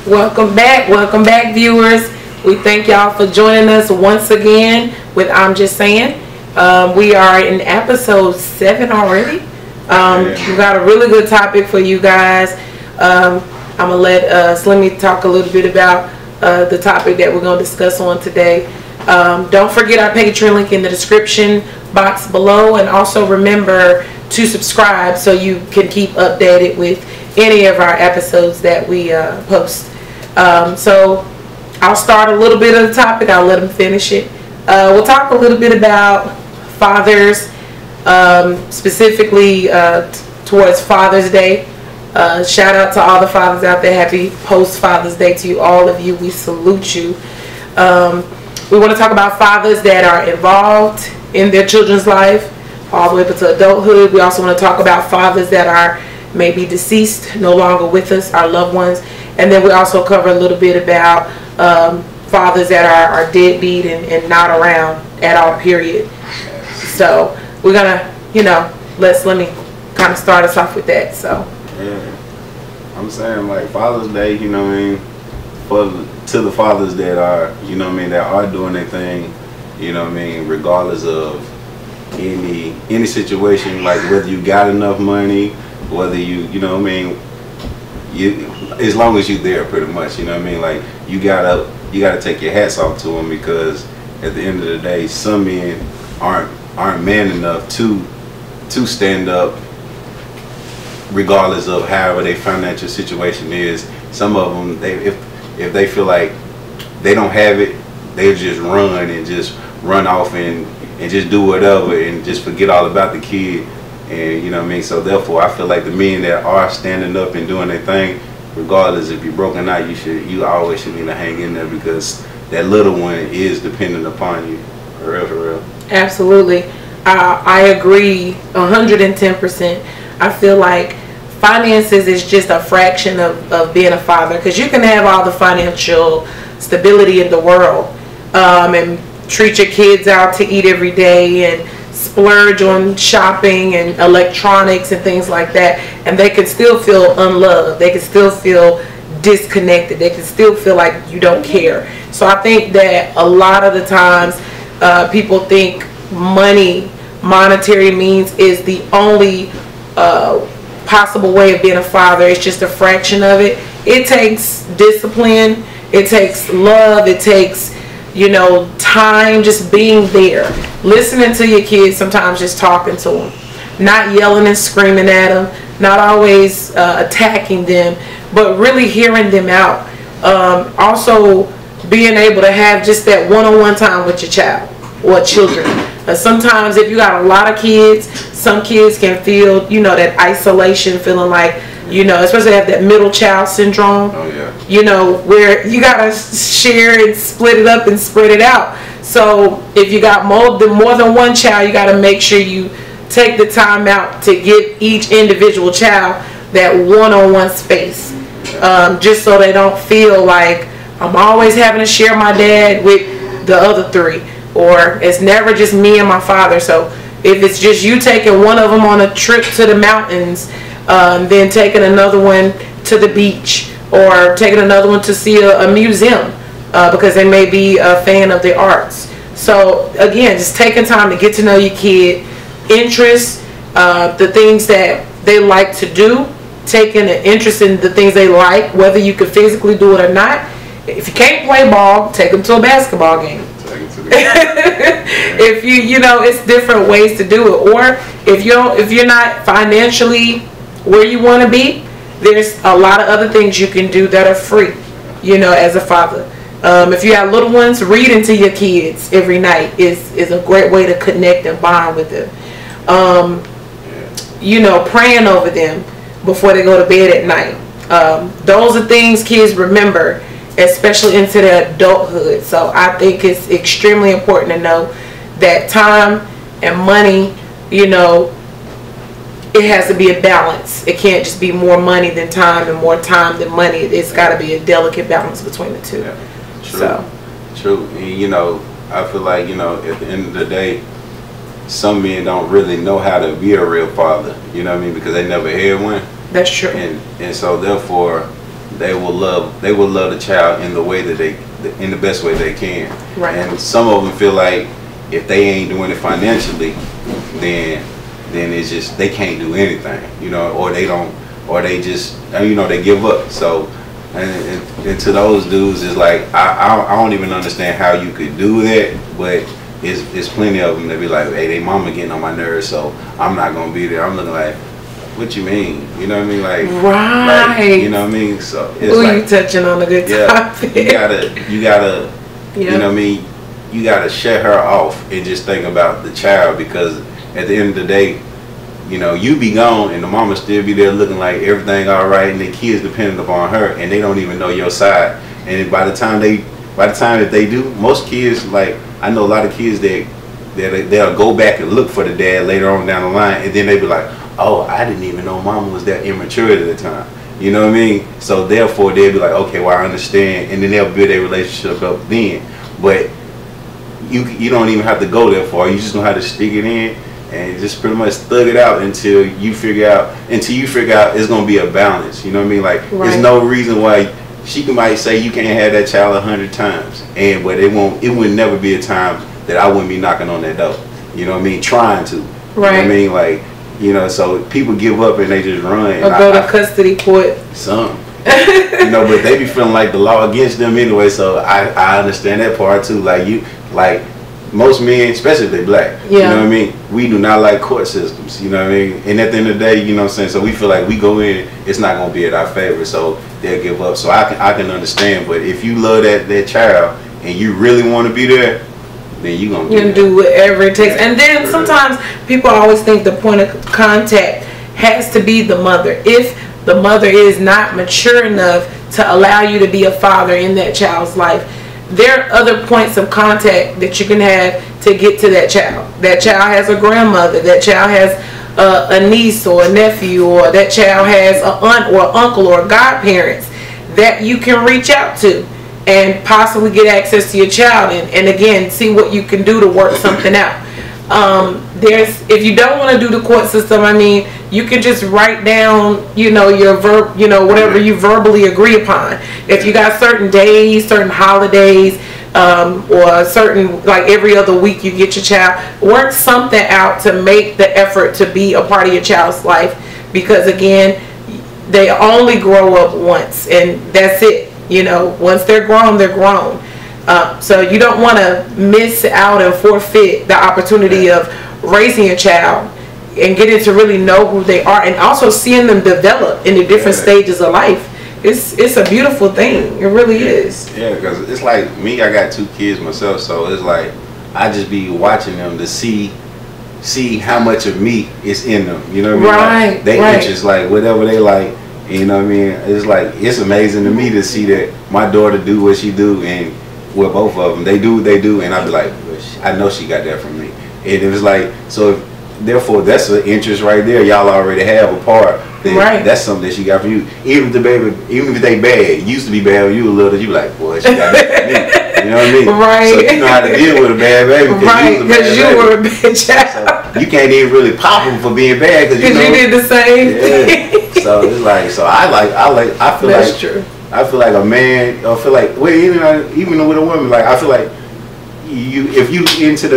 Welcome back, viewers. We thank y'all for joining us once again with I'm Just Saying. We are in episode 7 already. We got a really good topic for you guys. I'm gonna let Slimmy talk a little bit about the topic that we're gonna discuss on today. Don't forget our Patreon link in the description box below, and also remember to subscribe so you can keep updated with any of our episodes that we post. So I'll start a little bit of the topic. I'll let them finish it. We'll talk a little bit about fathers, specifically towards Father's Day. Shout out to all the fathers out there. Happy post Father's Day to you, all of you. We salute you. We want to talk about fathers that are involved in their children's life all the way up to adulthood. We also want to talk about fathers that are maybe deceased, no longer with us, our loved ones. And then we also cover a little bit about fathers that are deadbeat and not around at all, period. So we're gonna, let me kind of start us off with that. So yeah, I'm saying, like, Father's Day, to the fathers that are, that are doing their thing, regardless of any situation, like whether you got enough money, whether you as long as you're there, pretty much, like you gotta take your hats off to them, because at the end of the day, some men aren't man enough to stand up regardless of however their financial situation is. Some of them, if they feel like they don't have it, they'll just run off and just do whatever and just forget all about the kid. And so therefore I feel like the men that are standing up and doing their thing, regardless if you're broken out, you always should need to hang in there, because that little one is dependent upon you, for real. Absolutely. I agree 110%. I feel like finances is just a fraction of being a father, because you can have all the financial stability in the world and treat your kids out to eat every day and splurge on shopping and electronics and things like that, and they can still feel unloved. They can still feel disconnected. They can still feel like you don't care. So I think that a lot of the times people think monetary means is the only possible way of being a father. It's just a fraction of it. It takes discipline, it takes love, it takes time, just being there, listening to your kids, sometimes just talking to them, not yelling and screaming at them, not always attacking them, but really hearing them out. Also being able to have just that one-on-one time with your child or children. Sometimes if you got a lot of kids, some kids can feel, that isolation, feeling like, especially have that middle child syndrome. Oh, yeah. Where you gotta share and split it up and spread it out. So if you got more than one child, you gotta make sure you take the time out to give each individual child that one-on-one space, just so they don't feel like I'm always having to share my dad with the other 3, or it's never just me and my father. So if it's just you taking one of them on a trip to the mountains, then taking another one to the beach, or taking another one to see a museum because they may be a fan of the arts. So again, just taking time to get to know your kid, interests, the things that they like to do, taking an interest in the things they like, whether you can physically do it or not. If you can't play ball, take them to a basketball game. If it's different ways to do it. Or if you're not financially where you want to be, there's a lot of other things you can do that are free, as a father. If you have little ones, reading to your kids every night is a great way to connect and bond with them. Praying over them before they go to bed at night. Those are things kids remember, especially into their adulthood. So I think it's extremely important to know that time and money, it has to be a balance. It can't just be more money than time and more time than money. It's got to be a delicate balance between the two. Yeah. True. And I feel like, at the end of the day, some men don't really know how to be a real father, because they never had one. That's true. And so therefore, they will love the child in the way that in the best way they can. Right. And some of them feel like if they ain't doing it financially, then it's just they can't do anything, you know, or they don't, or they just, you know, they give up. So and to those dudes, it's like I don't even understand how you could do that, but it's plenty of them that be like, hey, they mama getting on my nerves, so I'm not gonna be there. I'm looking like, what you mean? You know what I mean? Like, right. Like, you know what I mean? So it's ooh, like, you touching on a good topic. You gotta, you know what I mean? You gotta shut her off and just think about the child, because at the end of the day, you know, you be gone and the mama still be there looking like everything all right, and the kids dependent upon her, and they don't even know your side. And by the time that they do, most kids, like, I know a lot of kids they'll go back and look for the dad later on down the line, and then they be like, oh, I didn't even know mama was that immature at the time. You know what I mean? So therefore they'll be like, okay, well, I understand, and then they'll build their relationship up then. But you don't even have to go that far. You just know how to stick it in and just pretty much thug it out until you figure out it's gonna be a balance. You know what I mean? Like, there's no reason why might say you can't have that child 100 times, but it would never be a time that I wouldn't be knocking on that door. You know what I mean? Trying to. Right. You know what I mean? Like, you know, so people give up and they just run. Or go to custody court. Some. You know, but they be feeling like the law against them anyway, so I understand that part too. Like most men, especially if they black, you know what I mean, we do not like court systems, you know what I mean, and at the end of the day, you know what I'm saying, so we feel like we go in, it's not going to be at our favor, so they'll give up. So I can understand, but if you love that child and you really want to be there, then you're going to do whatever it takes. And then sometimes people always think the point of contact has to be the mother. If the mother is not mature enough to allow you to be a father in that child's life, there are other points of contact that you can have to get to that child. That child has a grandmother, that child has a niece or a nephew, or that child has an aunt or uncle or godparents that you can reach out to and possibly get access to your child, and again, see what you can do to work something out. If you don't want to do the court system, I mean, you can just write down, you know, your whatever you verbally agree upon. If you got certain days, certain holidays, or certain, like every other week you get your child, work something out to make the effort to be a part of your child's life, because again, they only grow up once and that's it. You know, once they're grown, they're grown. So you don't want to miss out and forfeit the opportunity of raising a child and getting to really know who they are, and also seeing them develop in the different stages of life. It's a beautiful thing. It really is. Yeah, because it's like me, I got 2 kids myself, so it's like I just be watching them to see how much of me is in them. You know what I mean? Like, they interest, like whatever they like. You know what I mean? It's like, it's amazing to me to see that my daughter do what she do, and well, both of them, they do what they do, and I be like, I know she got that from me. And it was like, so therefore that's an interest right there. Y'all already have a part. That's something that she got from you. Even if they bad, used to be bad when you were little, you be like, boy, she got that from me. You know what I mean? Right. So you know how to deal with a bad baby. Because you were a bad child. So you can't even really pop them for being bad, because you did the same thing. So it's like, so I feel that's like true. I feel like a man, I feel like, even with a woman, like I feel like if you into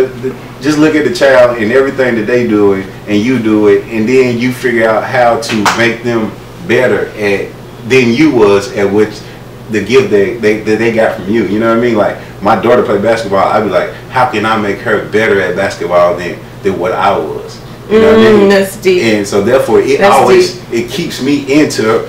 just look at the child and everything that they do and you do it, and then you figure out how to make them better than you was at which the gift that they got from you. You know what I mean? Like, my daughter played basketball. I'd be like, how can I make her better at basketball than what I was? You know what I mean? That's deep. And so therefore it keeps me into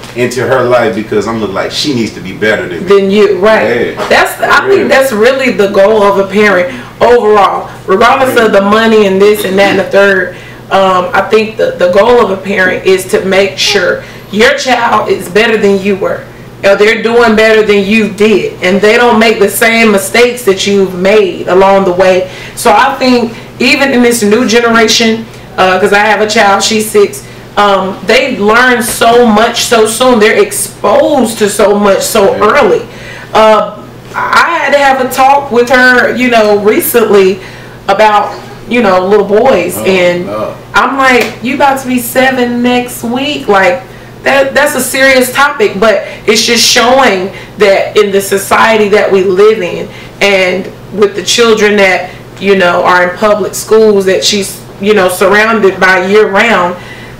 her life, because I'm looking like she needs to be better than you. Right. Yeah. I think that's really the goal of a parent overall, regardless of the money and this and that and the third. I think the goal of a parent is to make sure your child is better than you were, or they're doing better than you did, and they don't make the same mistakes that you've made along the way. So I think even in this new generation, because I have a child, she's 6, they learn so much so soon. They're exposed to so much so early. I had to have a talk with her, recently about, little boys. I'm like, you about to be 7 next week. Like, that's a serious topic, but it's just showing that in the society that we live in, and with the children that, you know, are in public schools that she's, you know, surrounded by year round,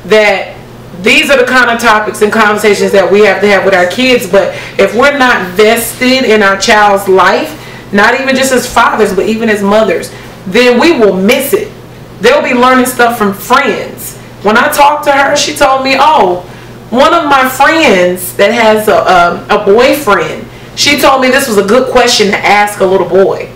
that these are the kind of topics and conversations that we have to have with our kids. But if we're not vested in our child's life, not even just as fathers, but even as mothers, then we will miss it. They'll be learning stuff from friends. When I talked to her, she told me, oh, one of my friends that has a boyfriend, she told me this was a good question to ask a little boy.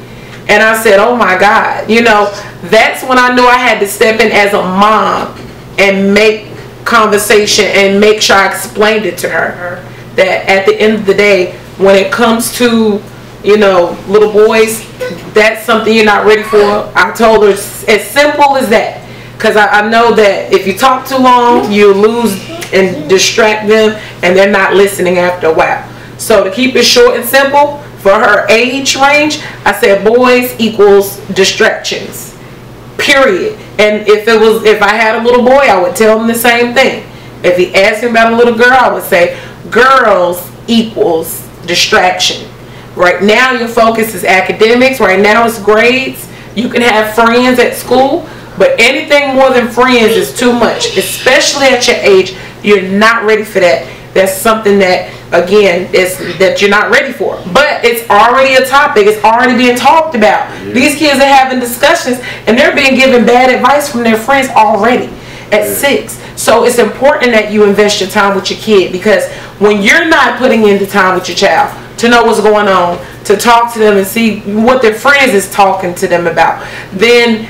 And I said, oh my God, you know, that's when I knew I had to step in as a mom and make conversation and make sure I explained it to her, that at the end of the day, when it comes to, you know, little boys, that's something you're not ready for. I told her as simple as that, because I know that if you talk too long, you lose and distract them, and they're not listening after a while. So to keep it short and simple, for her age range, I said boys equals distractions, period. And if I had a little boy, I would tell him the same thing. If he asked me about a little girl, I would say girls equals distraction. Right now your focus is academics. Right now it's grades. You can have friends at school, but anything more than friends is too much, especially at your age. You're not ready for that. That's something that, again, that you're not ready for. But it's already a topic. It's already being talked about. Yeah. These kids are having discussions, and they're being given bad advice from their friends already at 6. So it's important that you invest your time with your kid, because when you're not putting in the time with your child to know what's going on, to talk to them and see what their friends is talking to them about, then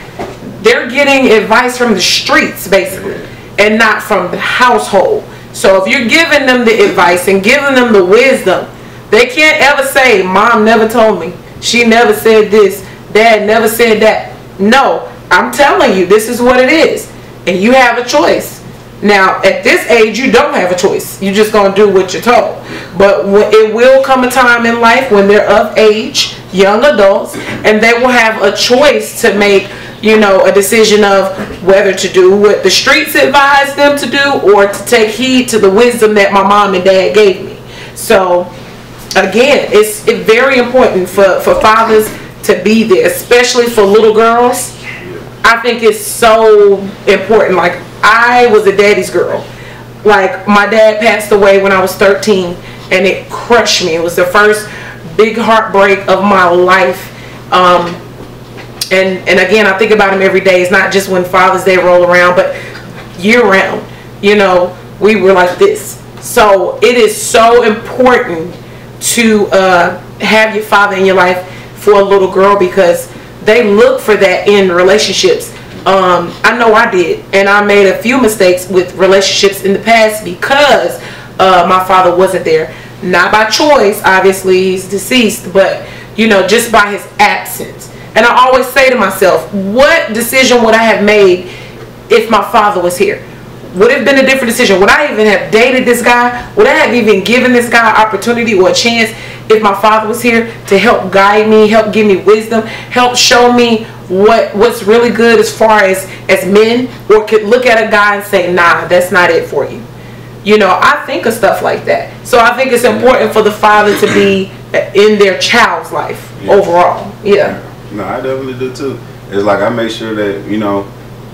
they're getting advice from the streets, basically, and not from the household. So if you're giving them the advice and giving them the wisdom, they can't ever say, Mom never told me, she never said this, Dad never said that. No, I'm telling you, this is what it is, and you have a choice. Now, at this age, you don't have a choice. You're just going to do what you're told. But it will come a time in life when they're of age, young adults, and they will have a choice to make, you know, a decision of whether to do what the streets advise them to do, or to take heed to the wisdom that my mom and dad gave me. So, again, it's very important for fathers to be there, especially for little girls. I think it's so important. Like, I was a daddy's girl. Like, my dad passed away when I was 13, and it crushed me. It was the first big heartbreak of my life. And again, I think about him every day. It's not just when Father's Day roll around, but year round. You know, we were like this. So it is so important to have your father in your life for a little girl, because they look for that in relationships. I know I did, and I made a few mistakes with relationships in the past because my father wasn't there. Not by choice, obviously, he's deceased, but, you know, just by his absence. And I always say to myself, what decision would I have made if my father was here? Would it have been a different decision? Would I even have dated this guy? Would I have even given this guy an opportunity or a chance if my father was here to help guide me, help give me wisdom, help show me what's really good as far as men, or could look at a guy and say, nah, that's not it for you? You know, I think of stuff like that. So I think it's important for the father to be in their child's life overall. Yeah. No, I definitely do too. It's like I make sure that, you know,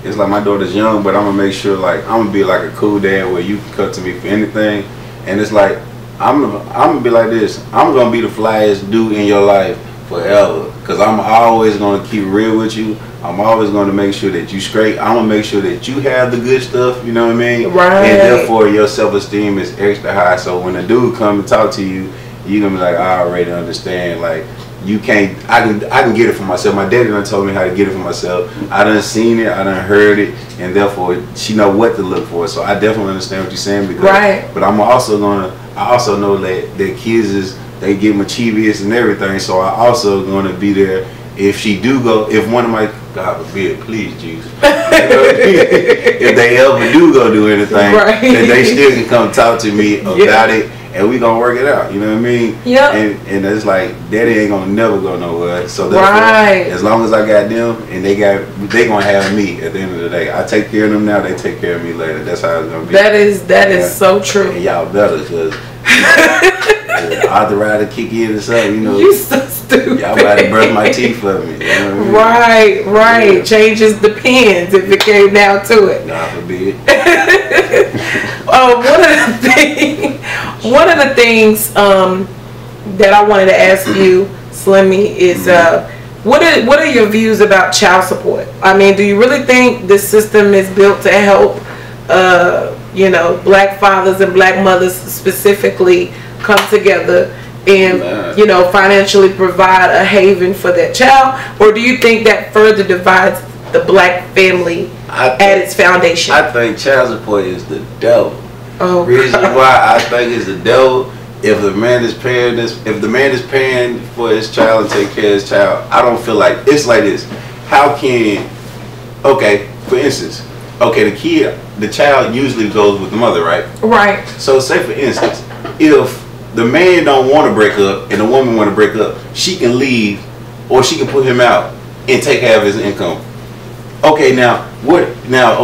it's like my daughter's young, but I'm gonna make sure, like, I'm gonna be like a cool dad where you can come to me for anything. And it's like I'm gonna be like this. I'm gonna be the flyest dude in your life forever, because I'm always gonna keep real with you. I'm always gonna make sure that you straight. I'm gonna make sure that you have the good stuff. You know what I mean? Right. And therefore your self-esteem is extra high. So when a dude come and talk to you, you're gonna be like, I already understand. Like, you can't, I can get it for myself. My daddy done told me how to get it for myself. I done seen it, I done heard it, and therefore she know what to look for. So I definitely understand what you're saying, because but I also know that kids they get mischievous and everything. So I also gonna be there if she do go, if one of my, God forbid, please Jesus, if they ever do go do anything, that they still can come talk to me about it, and we gonna work it out. You know what I mean? Yeah. And it's like daddy ain't gonna never go nowhere. So right. As long as I got them, and they gonna have me at the end of the day. I take care of them now. They take care of me later. That's how it's gonna be. That is so true. And y'all better, cause arthritis kick in or something. You know. You so stupid. Y'all about to brush my teeth for me. You know what I Right. mean? Yeah. Changes depends if it came down to it. God forbid. One of the things that I wanted to ask you, Slimmy, is what are your views about child support? I mean, do you really think this system is built to help black fathers and black mothers specifically come together and financially provide a haven for their child, or do you think that further divides the black family at its foundation? I think child support is the devil. Oh, reason why I think it's the devil, if the man is paying for his child and take care of his child, I don't feel like it's like this. How can for instance, the child usually goes with the mother, right? Right. So say for instance, if the man don't want to break up and the woman want to break up, she can leave or she can put him out and take half his income. Now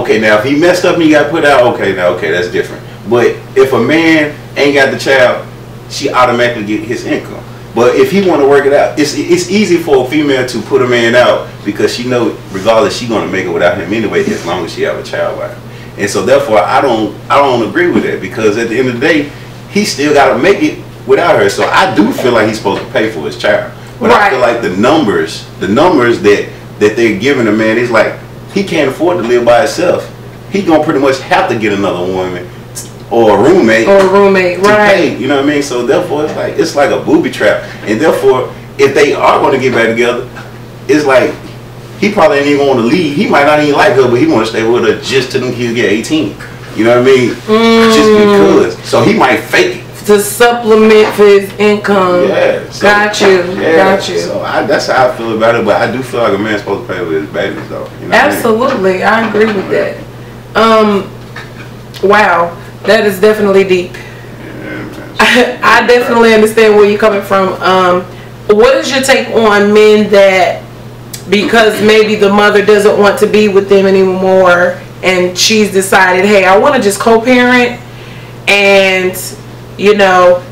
if he messed up and he got put out, that's different. But if a man ain't got the child, she automatically get his income. But if he want to work it out, it's easy for a female to put a man out because she know regardless she gonna make it without him anyway, as long as she have a child with him. And so therefore I don't agree with that, because at the end of the day he still gotta make it without her. So I do feel like he's supposed to pay for his child. But I feel like the numbers that they're giving a man, is like he can't afford to live by himself. He gonna pretty much have to get another woman or a roommate right? Pay, you know what I mean? So therefore it's like a booby trap. And therefore if they are going to get back together, it's like he probably ain't even want to leave. He might not even like her, but he want to stay with her just till them kids get 18. You know what I mean? Just because. So he might fake it to supplement for his income. Yeah. So, got you. So that's how I feel about it. But I do feel like a man's supposed to pay with his babies, though. You know Absolutely, I agree with that. Wow, that is definitely deep. I definitely understand where you're coming from. What is your take on men that, because maybe the mother doesn't want to be with them anymore and she's decided, hey, I want to just co-parent, and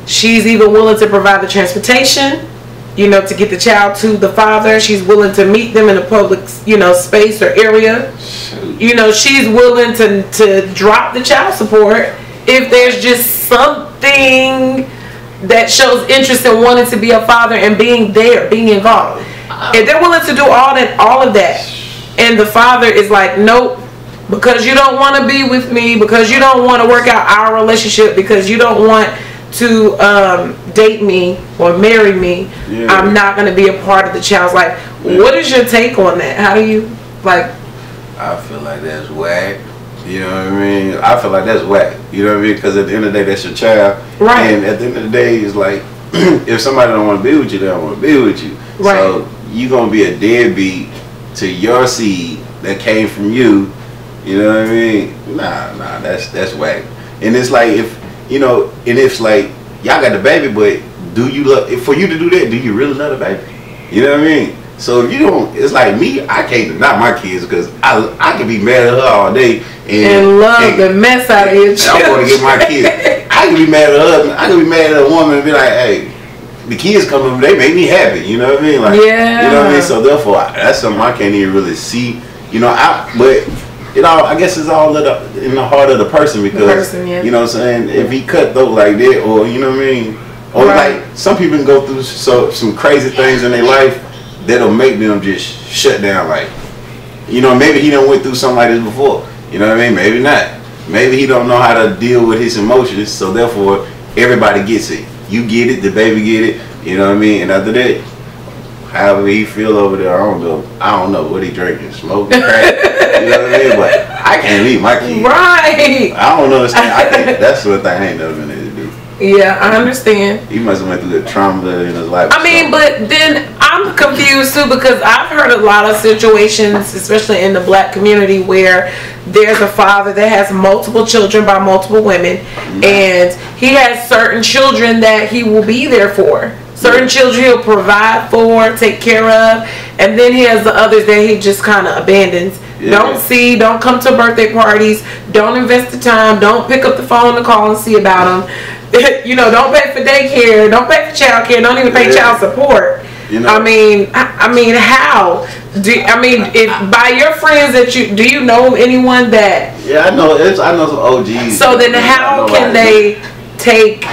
she's even willing to provide the transportation, to get the child to the father. She's willing to meet them in a public, space or area. She's willing to drop the child support if there's just something that shows interest in wanting to be a father and being there, being involved. If they're willing to do all of that, and the father is like, nope, because you don't want to be with me, because you don't want to work out our relationship, because you don't want to date me or marry me, I'm not going to be a part of the child's life. What is your take on that? How do you like? I feel like that's whack. You know what I mean? I feel like that's whack. You know what I mean? Because at the end of the day, that's your child. Right. And at the end of the day, it's like, if somebody don't want to be with you, they don't want to be with you. Right. So you going to be a deadbeat to your seed that came from you. You know what I mean? Nah, that's whack. And it's like, and it's like, y'all got the baby, but do you love, for you to do that, do you really love the baby? You know what I mean? So if you don't, it's like me, I can't deny my kids, because I can be mad at her all day and love the mess out of your children. I want to get my kids. I can be mad at her. I can be mad at a woman and be like, hey, the kids come up, they make me happy. You know what I mean? Like, yeah. You know what I mean? So therefore, that's something I can't even really see. But I guess it's all in the heart of the person, because you know what I'm saying, if he cut though like that, or you know what I mean, or like some people can go through some crazy things in their life that'll make them just shut down. Like, maybe he done went through something like this before. You know what I mean? Maybe not. Maybe he don't know how to deal with his emotions, so therefore everybody gets it. You get it, the baby get it. You know what I mean? And after that, however he feel over there, I don't know what he drinking, smoking, crack. You know what I mean? But I can't leave my kids. Right. I don't understand. I think that's what thing I ain't never been able to do. Yeah, I understand. He must have went through the trauma in his life. I mean, but then I'm confused too, because I've heard a lot of situations, especially in the black community, where there's a father that has multiple children by multiple women, and he has certain children that he will be there for. Certain children he'll provide for, take care of, and then he has the others that he just kind of abandons. Yeah. Don't see, don't come to birthday parties, don't invest the time, don't pick up the phone to call and see about them. You know, don't pay for daycare, don't pay for child care, don't even pay child support. You know, I mean, how? If by your friends that do you know anyone that? Yeah, I know some OGs. So then, how can they take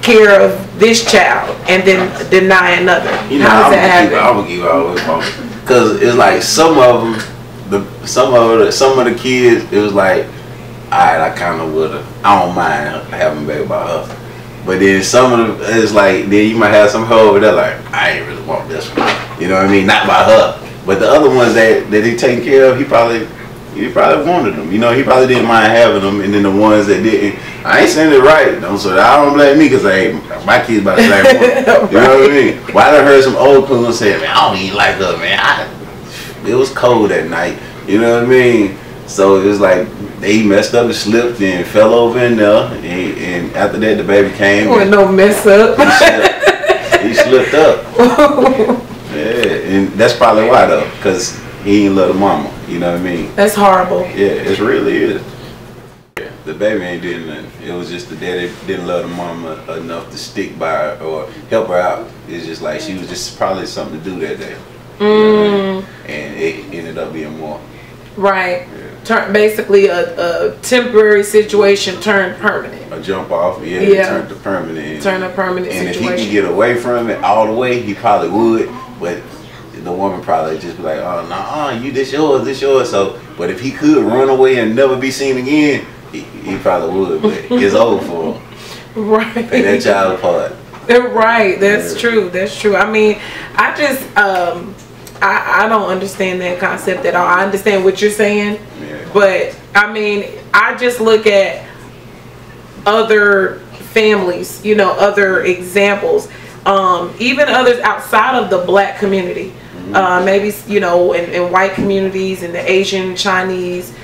care of this child and then deny another? You know, how does that happen? I'm gonna give you all this phone, because it's like some of the kids, it was like, alright, I kind of I don't mind having a baby by her. But then some of them, it's like, then you might have some hoe over there like, I ain't really want this one. You know what I mean? Not by her. But the other ones that he taking care of, he probably wanted them. You know, he probably didn't mind having them. And then the ones that didn't, I ain't saying it right. So I don't blame me, because my kids about the same one. You know what I mean? Well, I done heard some old coons say, man, I don't even like her, man. It was cold that night. You know what I mean? So it was like, he messed up and slipped and fell over in there, and after that the baby came. With no mess up. He slipped up. Yeah, and that's probably why though, because he ain't love the mama. You know what I mean? That's horrible. Yeah, it really is. Yeah, the baby ain't did nothing. It was just the daddy didn't love the mama enough to stick by her or help her out. It's just like she was just probably something to do that day. You know what I mean? And it ended up being more. Right. Yeah. Basically a temporary situation turned permanent. A jump off, yeah. Turned to permanent. Turn a permanent situation. And if he could get away from it all the way, he probably would. But the woman probably just be like, oh, nah, this yours. So, but if he could run away and never be seen again, he probably would. But it's over for him. Right. Pay that child apart. Right. That's true. That's true. I mean, I just I don't understand that concept at all. I understand what you're saying, but I mean, I just look at other families, you know, other examples, even others outside of the black community, maybe, you know, in white communities, in the Asian, Chinese,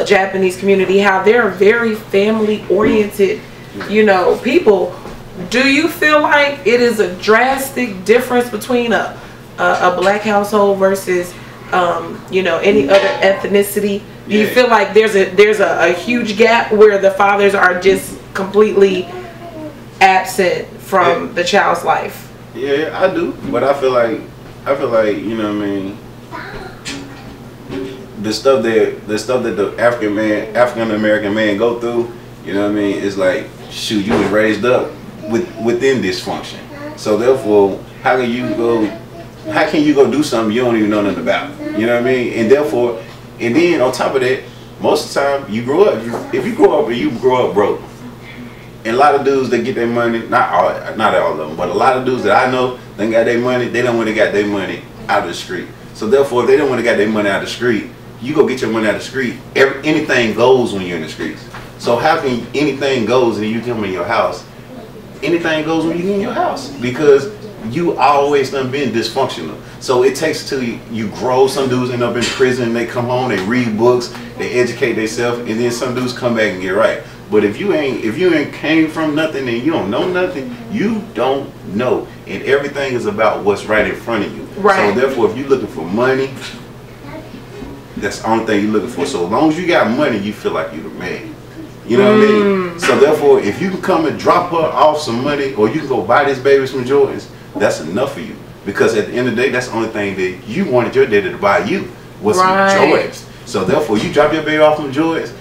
Japanese community, how they're very family oriented, you know, people. Do you feel like it is a drastic difference between a black household versus you know, any other ethnicity? Do you feel like there's a huge gap where the fathers are just completely absent from the child's life? Yeah, I do, but I feel like you know what I mean, the stuff that the African American man go through, you know what I mean, is like, shoot, you was raised up within dysfunction, so therefore how can you go do something you don't even know nothing about? You know what I mean? And therefore, and then on top of that, most of the time you grow up, if you grow up broke. And a lot of dudes that get their money, not all of them, but a lot of dudes that I know, they got their money, they don't want to got their money out of the street. So therefore, if they don't want to got their money out of the street, you go get your money out of the street. Anything goes when you're in the streets. So how can anything goes and you come in your house? Anything goes when you get in your house, because you always done been dysfunctional. So it takes till you grow. Some dudes end up in prison, they come home, they read books, they educate themselves, and then some dudes come back and get right. But if you ain't came from nothing and you don't know nothing, you don't know. And everything is about what's right in front of you. Right. So therefore, if you're looking for money, that's the only thing you're looking for. So as long as you got money, you feel like you're the man. You know what I mean? So therefore, if you can come and drop her off some money, or you can go buy this baby some Jordans, that's enough for you. Because at the end of the day, that's the only thing that you wanted your daddy to buy you was some Jordans. So therefore, you drop your baby off some Jordans,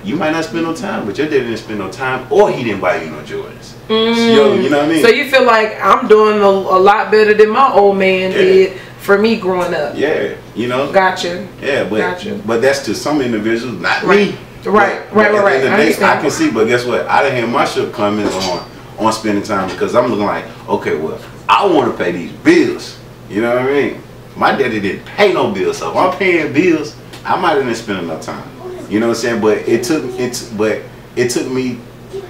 you might not spend no time, but your daddy didn't spend no time, or he didn't buy you no Jordans. So, you know what I mean? So you feel like I'm doing a lot better than my old man did for me growing up. Yeah, you know. Gotcha. Yeah, but that's to some individuals, not me. Right. At the end of the day, I can see, but guess what? I didn't have my shortcomings on spending time, because I'm looking like, okay, well, I want to pay these bills. You know what I mean? My daddy didn't pay no bills, so if I'm paying bills, I might have been spending enough time. You know what I'm saying? But it took me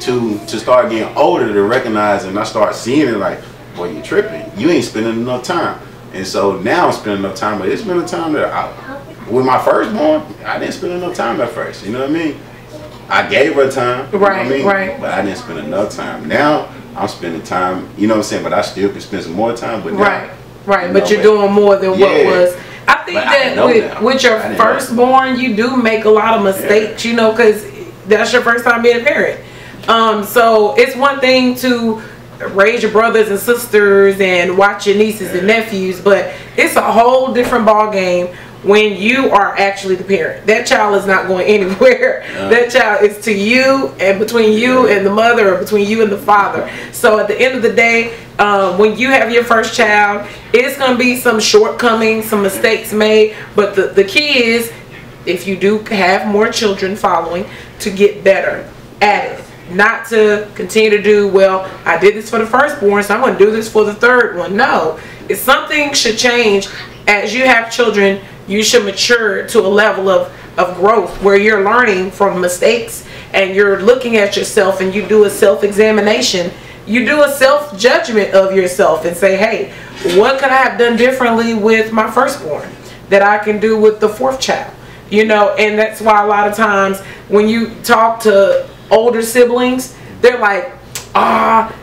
to start getting older to recognize, and I start seeing it like, boy, you tripping. You ain't spending enough time. And so now I'm spending enough time, but it's been a time that with my firstborn, I didn't spend enough time at first. You know what I mean? I gave her time. You know what I mean? Right. But I didn't spend enough time. Now I'm spending time, you know what I'm saying? But I still can spend some more time. But now, right. But you're doing more than what was. I think that with your firstborn, you do make a lot of mistakes, you know, because that's your first time being a parent. So it's one thing to raise your brothers and sisters and watch your nieces and nephews, but it's a whole different ball game when you are actually the parent. That child is not going anywhere. That child is to you, and between you and the mother, or between you and the father. So at the end of the day, when you have your first child, it's going to be some shortcomings, some mistakes made, but the key is, if you do have more children following, to get better at it. Not to continue to do, well, I did this for the firstborn, so I'm going to do this for the third one. No, if something should change as you have children, you should mature to a level of growth where you're learning from mistakes and you're looking at yourself, and you do a self-examination. You do a self-judgment of yourself and say, hey, what could I have done differently with my firstborn that I can do with the fourth child? You know, and that's why a lot of times when you talk to older siblings, they're like,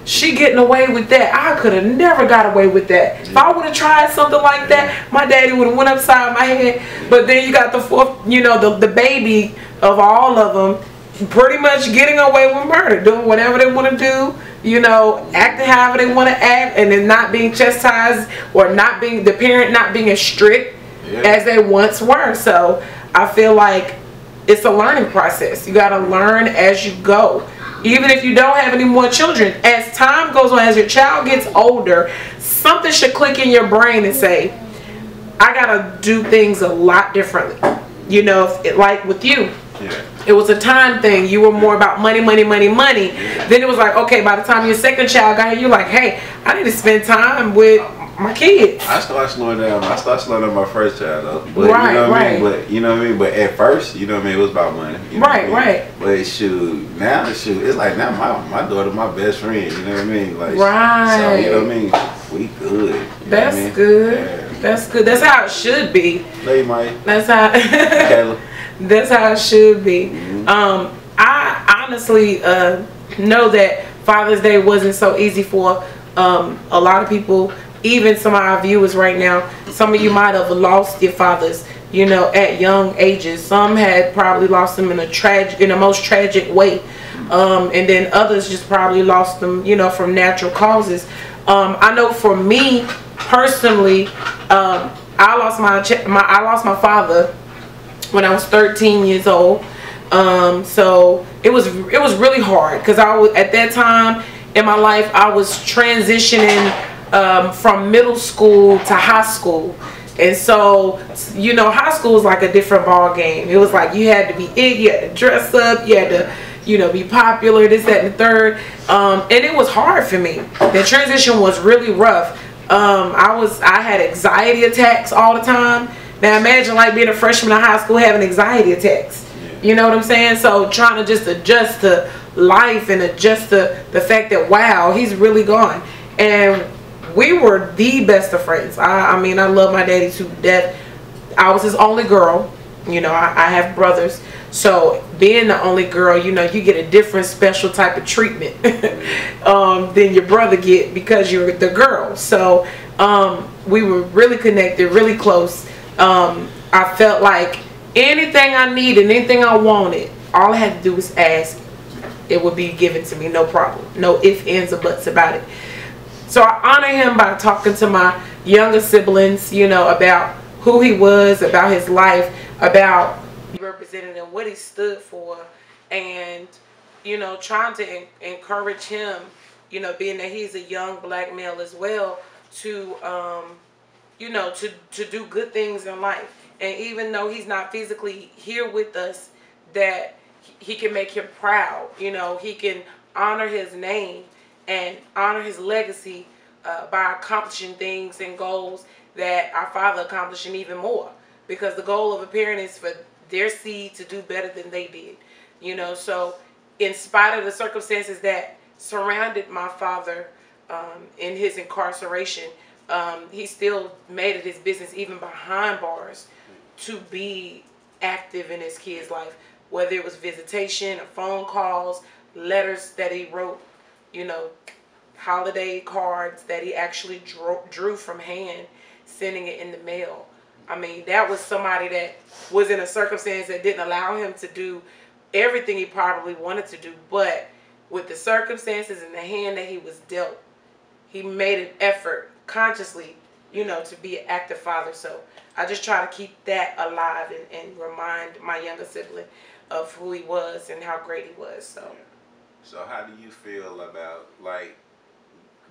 she getting away with that. I could have never got away with that. If I would have tried something like that, my daddy would have went upside my head. But then you got the fourth, you know, the baby of all of them, pretty much getting away with murder, doing whatever they want to do, you know, acting however they want to act, and then not being chastised, or not being, the parent not being as strict as they once were. So I feel like it's a learning process. You got to learn as you go. Even if you don't have any more children, as time goes on, as your child gets older, something should click in your brain and say, I got to do things a lot differently. You know, like with you, it was a time thing. You were more about money. Then it was like, okay, by the time your second child got here, you're like, hey, I need to spend time with my kids. I started slowing down. I started slowing down my first child though. But, you know what I mean? But you know what I mean? But at first, you know what I mean, it was about money. You know what I mean? But shoot, now it's like now my daughter my best friend, you know what I mean? Like so, you know what I mean? We good. That's good. Yeah. That's good. That's how it should be. Hey Mike. That's how that's how it should be. I honestly know that Father's Day wasn't so easy for a lot of people. Even some of our viewers right now, some of you might have lost your fathers, you know, at young ages. Some had probably lost them in a most tragic way, and then others just probably lost them, you know, from natural causes. I know for me personally, I lost my father when I was 13 years old. So it was really hard, because at that time in my life I was transitioning from middle school to high school. And so, you know, high school was like a different ball game. It was like you had to be it, you had to dress up, you had to, you know, be popular, this, that, and the third. And it was hard for me. The transition was really rough. I had anxiety attacks all the time. Now imagine like being a freshman in high school having anxiety attacks. You know what I'm saying? So trying to just adjust to life and adjust to the fact that, wow, he's really gone. And we were the best of friends. I mean, I love my daddy to death. I was his only girl. You know, I have brothers. So being the only girl, you know, you get a different special type of treatment than your brother get, because you're the girl. So we were really connected, really close. I felt like anything I needed, anything I wanted, all I had to do was ask. It would be given to me, no problem. No ifs, ands, or buts about it. So I honor him by talking to my younger siblings, you know, about who he was, about his life, about what he represented and what he stood for, and, you know, trying to encourage him, you know, being that he's a young black male as well, to, you know, to do good things in life. And even though he's not physically here with us, that he can make him proud. You know, he can honor his name and honor his legacy by accomplishing things and goals that our father accomplished, and even more, because the goal of a parent is for their seed to do better than they did, you know. So in spite of the circumstances that surrounded my father in his incarceration, he still made it his business, even behind bars, to be active in his kids' life, whether it was visitation or phone calls, letters that he wrote, you know, holiday cards that he actually drew from hand, sending it in the mail. I mean, that was somebody that was in a circumstance that didn't allow him to do everything he probably wanted to do, but with the circumstances and the hand that he was dealt, he made an effort consciously, you know, to be an active father. So I just try to keep that alive and remind my younger sibling of who he was and how great he was. So how do you feel about, like,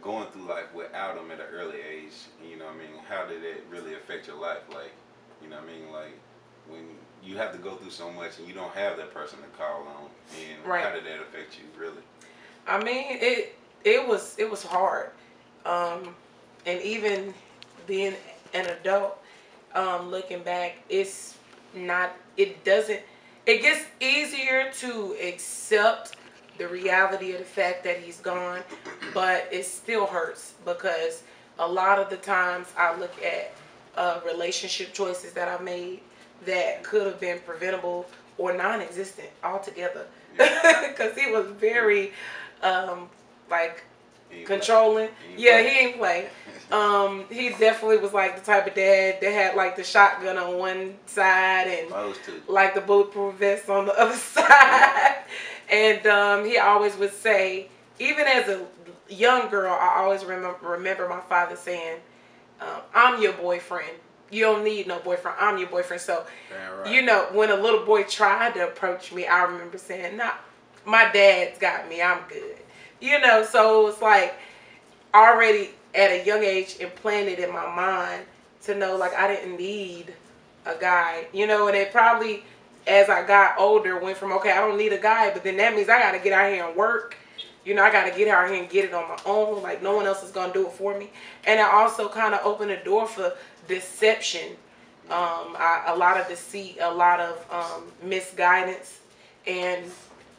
going through life without him at an early age? You know what I mean? How did it really affect your life? Like, you know what I mean? Like, when you have to go through so much and you don't have that person to call on, and how did that affect you, really? I mean, it was hard. And even being an adult, looking back, it gets easier to accept the reality of the fact that he's gone, but it still hurts, because a lot of the times I look at relationship choices that I made that could have been preventable or non-existent altogether, because he was very like controlling. He ain't play. He definitely was like the type of dad that had like the shotgun on one side and like the bulletproof vest on the other side. And he always would say, even as a young girl, I always remember my father saying, I'm your boyfriend. You don't need no boyfriend. I'm your boyfriend. So, you know, when a little boy tried to approach me, I remember saying, nah, my dad's got me. I'm good. You know, so it's like already at a young age implanted in my mind to know, like, I didn't need a guy. You know, and it probably, as I got older, went from, okay, I don't need a guy, but then that means I got to get out here and work. You know, I got to get out here and get it on my own. Like, no one else is going to do it for me. And it also kind of opened the door for deception. A lot of deceit, a lot of misguidance, and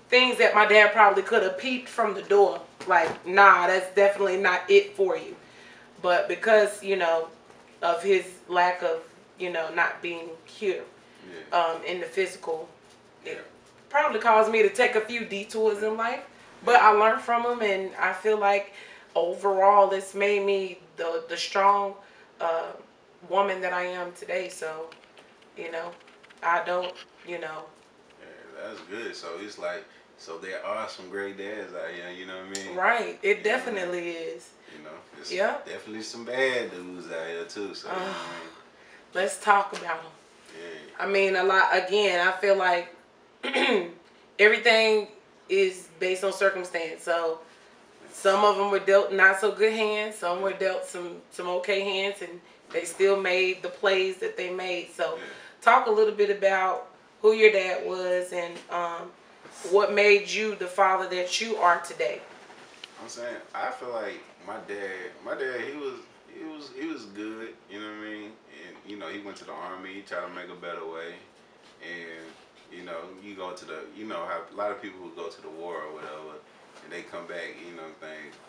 things that my dad probably could have peeped from the door. Like, nah, that's definitely not it for you. But because, you know, of his lack of, you know, not being here in the physical, it probably caused me to take a few detours in life. But I learned from him, and I feel like overall it's made me the strong woman that I am today. So, you know, I don't, you know. Yeah, that's good. So it's like, so there are some great dads out here, you know what I mean? Right. It definitely is. You know, there's definitely some bad dudes out here too. So, you know what I mean? Let's talk about them. Yeah. I mean, a lot, again, I feel like everything is based on circumstance. So some of them were dealt not so good hands, some were dealt some okay hands, and they still made the plays that they made. So talk a little bit about who your dad was and what made you the father that you are today. I'm saying, I feel like my dad, he was good, you know what I mean? And you know, he went to the army, he tried to make a better way. And you know, you go to you know how a lot of people who go to the war or whatever, and they come back, you know,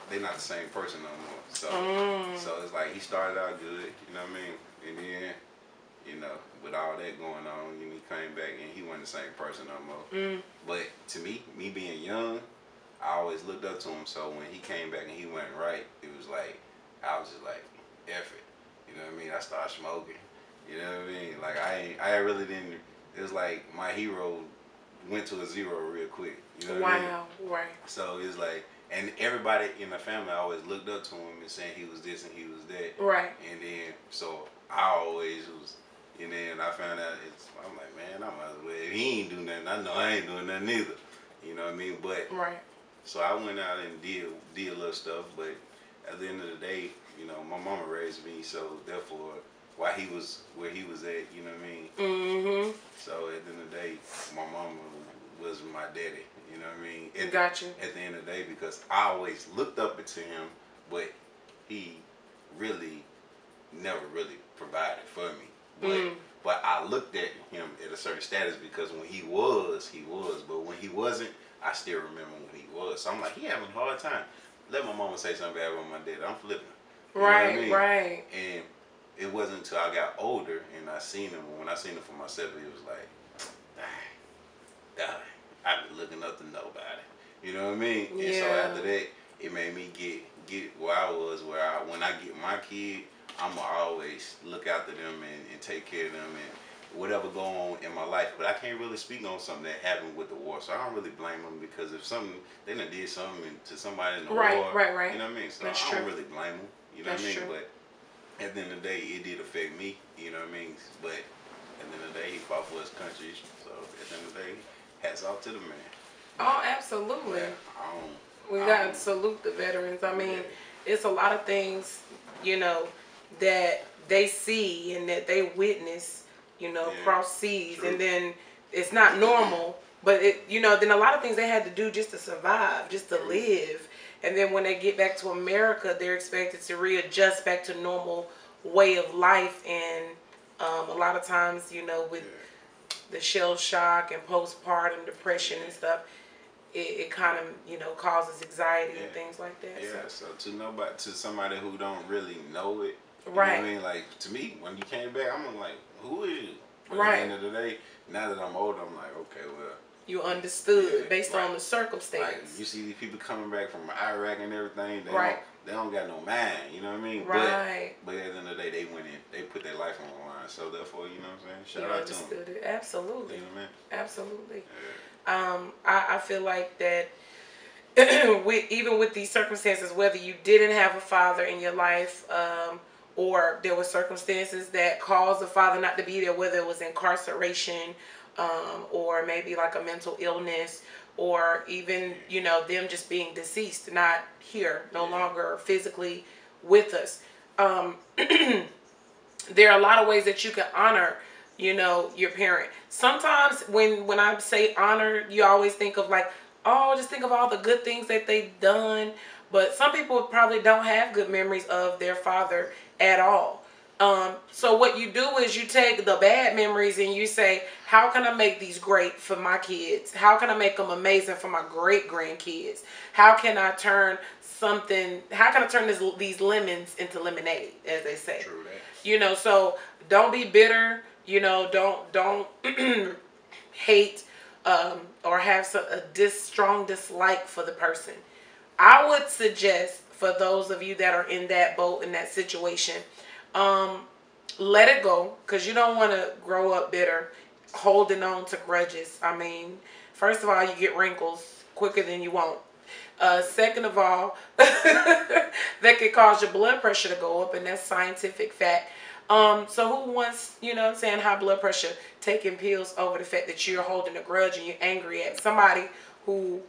they're not the same person no more. So it's like he started out good, you know what I mean? And then, you know, with all that going on, he came back and he wasn't the same person no more. But to me being young, I always looked up to him. So when he came back and he went right, it was like, I was just like, F it. You know what I mean? I started smoking. You know what I mean? Like, I really didn't. It was like my hero went to a zero real quick. You know what I mean? Wow, right. So it's like, and everybody in the family always looked up to him and saying he was this and he was that. Right. And then, so I always was, and then I found out, I'm like, man, I might as well, if he ain't do nothing, I know I ain't doing nothing either. You know what I mean? But, so I went out and did a little stuff, but at the end of the day, you know, my mama raised me, so therefore, why he was where he was at, you know what I mean? So at the end of the day, my mama was my daddy, you know what I mean? At the end of the day, because I always looked up to him, but he really never really provided for me. But I looked at him at a certain status, because when he was, but when he wasn't, I still remember when he was. So I'm like, he having a hard time. Let my mama say something bad about my dad. I'm flipping. You know what I mean? Right. And it wasn't until I got older and I seen him. When I seen him for myself, it was like, dang, I've been looking up to nobody. You know what I mean? Yeah. And so after that, it made me get where I was, when I get my kid, I'm going to always look after them and take care of them and whatever go on in my life. But I can't really speak on something that happened with the war. So I don't really blame them, because if something, they done did something to somebody in the war. Right. You know what I mean? So That's I true. don't really blame them. You know That's what I mean? true. But at the end of the day, it did affect me. You know what I mean? But at the end of the day, he fought for his country. So at the end of the day, hats off to the man. Oh, absolutely. Yeah, we got to salute the veterans. I mean, it's a lot of things, you know, that they see and that they witness, you know, cross seas. True. And then it's not normal, but it, you know, then a lot of things they had to do just to survive, just to live. And then when they get back to America, they're expected to readjust back to normal way of life. And a lot of times, you know, with the shell shock and postpartum depression and stuff, it kind of, you know, causes anxiety and things like that. Yeah, so to somebody who don't really know it, you right. know what I mean? Like, to me, when you came back, I'm like, who is you? But right. at the end of the day, now that I'm older, I'm like, okay, well. You understood based on the circumstance. Like, you see these people coming back from Iraq and everything, they don't got no mind, you know what I mean? Right. But at the end of the day, they went in, they put their life on the line. So therefore, you know what I'm saying? Shout out to them. Understood it. Absolutely. You know what I mean? Absolutely. Yeah. I feel like that even with these circumstances, whether you didn't have a father in your life, or there were circumstances that caused the father not to be there, whether it was incarceration, or maybe like a mental illness, or even, you know, them just being deceased, not here, no longer physically with us. There are a lot of ways that you can honor, you know, your parent. Sometimes when I say honor, you always think of like, oh, just think of all the good things that they've done. But some people probably don't have good memories of their father at all. So what you do is you take the bad memories and you say, how can I make these great for my kids? How can I make them amazing for my great grandkids? How can I turn these lemons into lemonade, as they say? True that. You know, so don't be bitter. You know, don't hate or have a strong dislike for the person. I would suggest for those of you that are in that boat, in that situation, let it go, because you don't want to grow up bitter, holding on to grudges. I mean, first of all, you get wrinkles quicker than you want. Second of all, that could cause your blood pressure to go up, and that's scientific fact. So who wants, you know what I'm saying, high blood pressure, taking pills over the fact that you're holding a grudge and you're angry at somebody who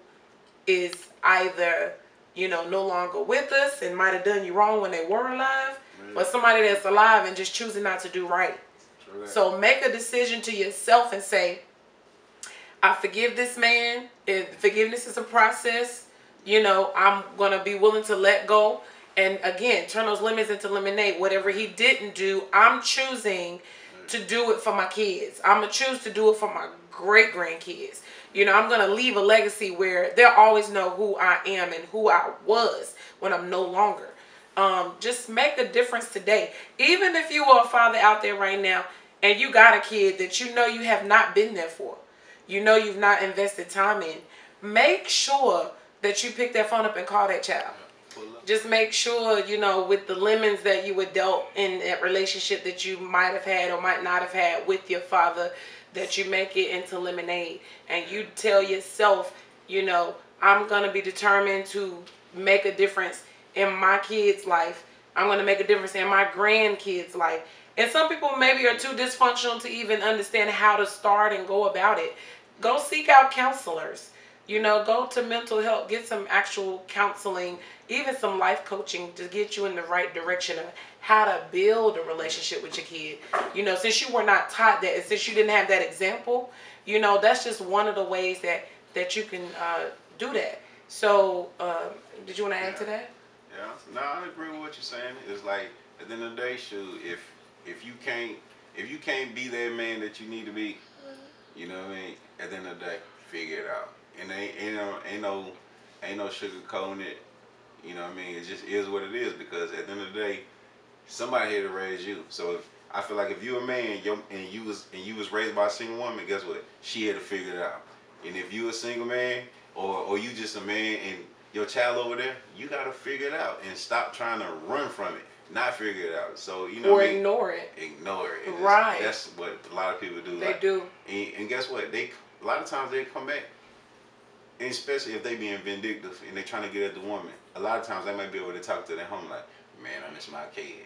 is either, you know, no longer with us and might have done you wrong when they were alive, but somebody that's alive and just choosing not to do right. So make a decision to yourself and say, I forgive this man. Forgiveness is a process. You know, I'm going to be willing to let go. And again, turn those lemons into lemonade. Whatever he didn't do, I'm choosing to do it for my kids. I'm going to choose to do it for my great-grandkids. You know, I'm going to leave a legacy where they'll always know who I am and who I was when I'm no longer. Just make a difference today. Even if you are a father out there right now and you got a kid that you know you have not been there for, you know you've not invested time in, make sure that you pick that phone up and call that child. Just make sure, you know, with the lemons that you were dealt in that relationship that you might have had or might not have had with your father, that you make it into lemonade. And you tell yourself, you know, I'm going to be determined to make a difference in my kid's life. I'm going to make a difference in my grandkids' life. And some people maybe are too dysfunctional to even understand how to start and go about it. Go seek out counselors. You know, go to mental health, get some actual counseling, even some life coaching to get you in the right direction of how to build a relationship with your kid. You know, since you were not taught that, and since you didn't have that example, you know, that's just one of the ways that you can do that. So, did you want to add to that? Yeah, no, I agree with what you're saying. It's like, at the end of the day, shoot, if you can't be that man that you need to be, you know what I mean, at the end of the day, figure it out. And ain't no sugarcoating it. You know what I mean? It just is what it is, because at the end of the day, somebody here to raise you. So I feel like if you a man and you was raised by a single woman, guess what? She had to figure it out. And if you a single man or you just a man and your child over there, you gotta figure it out and stop trying to run from it, not figure it out. So you know, or what I mean? ignore it. Ignore it. And Right. That's what a lot of people do. They do. And guess what? A lot of times they come back. And especially if they being vindictive and they trying to get at the woman, a lot of times they might be able to talk to their home like, man, I miss my kid,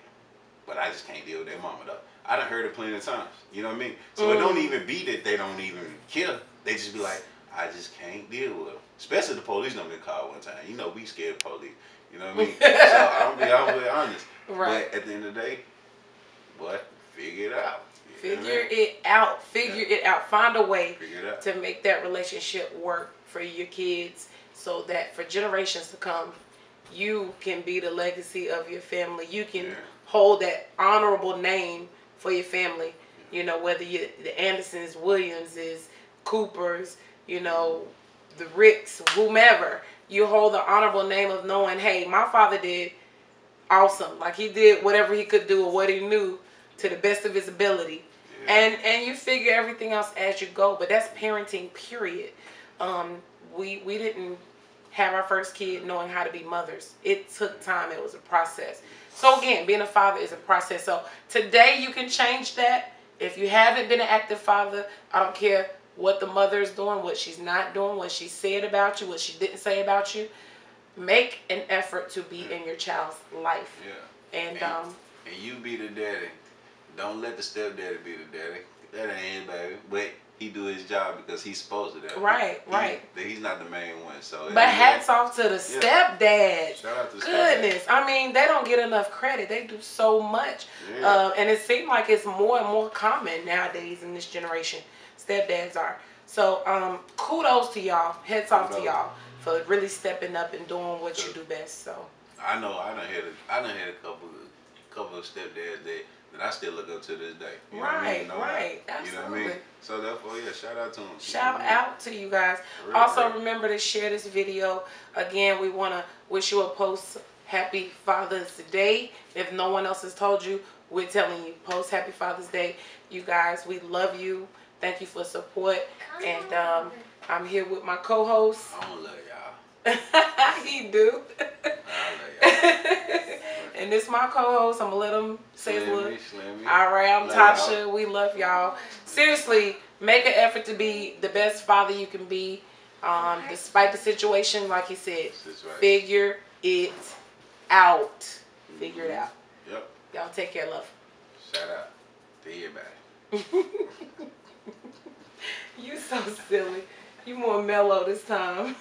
but I just can't deal with their mama though. I done heard it plenty of times. You know what I mean? So it don't even be that they don't even care. They just be like, I just can't deal with them. Especially the police don't get called one time. You know we scared of police. You know what I mean? So I'm be honest. Right. But at the end of the day, what? Figure it out. Figure it out. Figure it out. Find a way out to make that relationship work for your kids, so that for generations to come, you can be the legacy of your family. You can hold that honorable name for your family. You know, whether you the Andersons, Williamses, Coopers, you know, the Ricks, whomever, you hold the honorable name of knowing, hey, my father did awesome. Like he did whatever he could do or what he knew to the best of his ability. And you figure everything else as you go. But that's parenting, period. We didn't have our first kid knowing how to be mothers. It took time. It was a process. So again, being a father is a process. So today you can change that. If you haven't been an active father, I don't care what the mother is doing, what she's not doing, what she said about you, what she didn't say about you. Make an effort to be in your child's life. Yeah. And you be the daddy. Don't let the stepdaddy be the daddy. That ain't his baby. But he do his job because he's supposed to. That. Right. He's not the main one. So. But hats off to the stepdads. Shout out to goodness. Stepdad. I mean, they don't get enough credit. They do so much. Yeah. And it seems like it's more and more common nowadays in this generation. Stepdads are. So kudos to y'all. Hats off to y'all for really stepping up and doing what you do best. So I know I done had a couple of stepdads that I still look up to this day. You know what I mean? Right. Absolutely. You know what I mean? So therefore, shout out to them. Shout out to you guys. Also, remember to share this video. Again, we want to wish you a post Happy Father's Day. If no one else has told you, we're telling you, post Happy Father's Day. You guys, we love you. Thank you for support. And I'm here with my co-host. I don't love y'all. He do. I love y'all. And this is my co-host. I'm going to let him say his little. Slimmy. All right, I'm Tasha. We love y'all. Seriously, make an effort to be the best father you can be. Despite the situation, like he said, figure it out. Figure it out. Yep. Y'all take care, love. Shout out to everybody. You so silly. You more mellow this time.